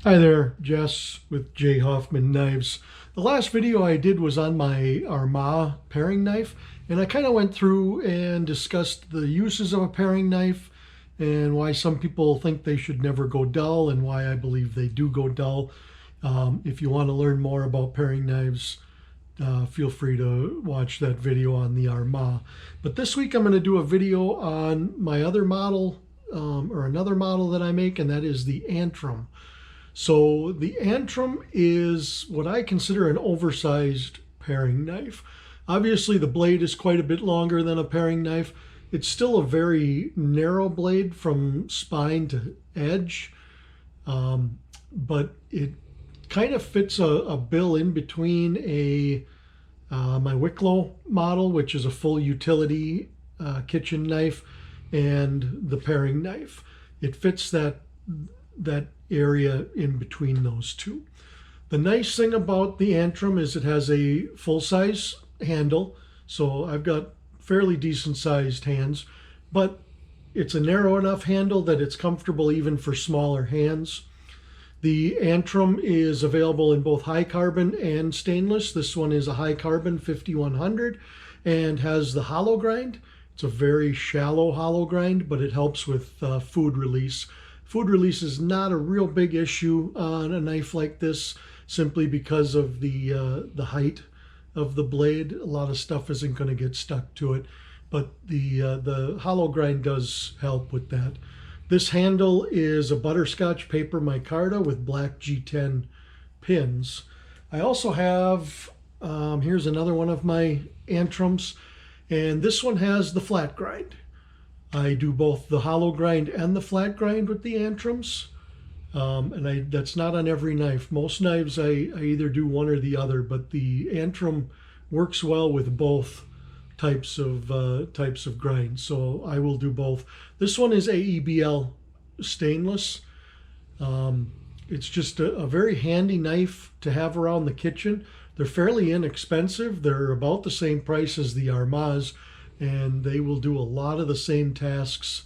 Hi there, Jess with J. Hoffman Knives. The last video I did was on my Armagh paring knife, and I kind of went through and discussed the uses of a paring knife and why some people think they should never go dull and why I believe they do go dull. If you want to learn more about paring knives, feel free to watch that video on the Armagh. But this week I'm going to do a video on my other model, or another model that I make, and that is the Antrim. So the Antrim is what I consider an oversized paring knife. Obviously the blade is quite a bit longer than a paring knife. It's still a very narrow blade from spine to edge, but it kind of fits a bill in between my Wicklow model, which is a full utility kitchen knife, and the paring knife. It fits that area in between those two. The nice thing about the Antrim is it has a full-size handle, so I've got fairly decent sized hands, but it's a narrow enough handle that it's comfortable even for smaller hands. The Antrim is available in both high carbon and stainless. This one is a high carbon 5100 and has the hollow grind. It's a very shallow hollow grind, but it helps with food release. Food release is not a real big issue on a knife like this, simply because of the height of the blade. A lot of stuff isn't going to get stuck to it, but the hollow grind does help with that. This handle is a butterscotch paper micarta with black G10 pins. I also have, here's another one of my Antrims, and this one has the flat grind. I do both the hollow grind and the flat grind with the Antrims, and that's not on every knife. Most knives I either do one or the other, but the Antrim works well with both types of grind, so I will do both. This one is AEBL stainless. It's just a very handy knife to have around the kitchen. They're fairly inexpensive. They're about the same price as the Armaghs, and they will do a lot of the same tasks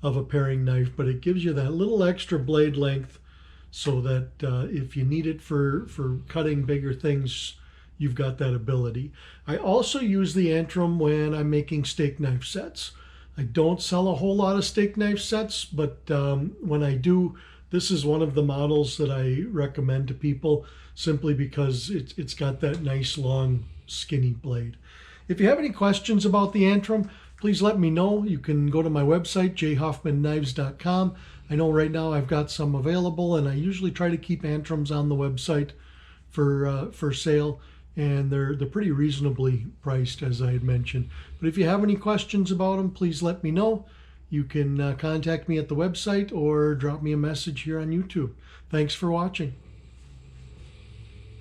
of a paring knife, but it gives you that little extra blade length so that if you need it for cutting bigger things, you've got that ability. I also use the Antrim when I'm making steak knife sets. I don't sell a whole lot of steak knife sets, but when I do, this is one of the models that I recommend to people, simply because it's got that nice long skinny blade. If you have any questions about the Antrim, please let me know. You can go to my website, jhoffmanknives.com. I know right now I've got some available, and I usually try to keep Antrims on the website for sale, and they're pretty reasonably priced, as I had mentioned. But if you have any questions about them, please let me know. You can contact me at the website or drop me a message here on YouTube. Thanks for watching.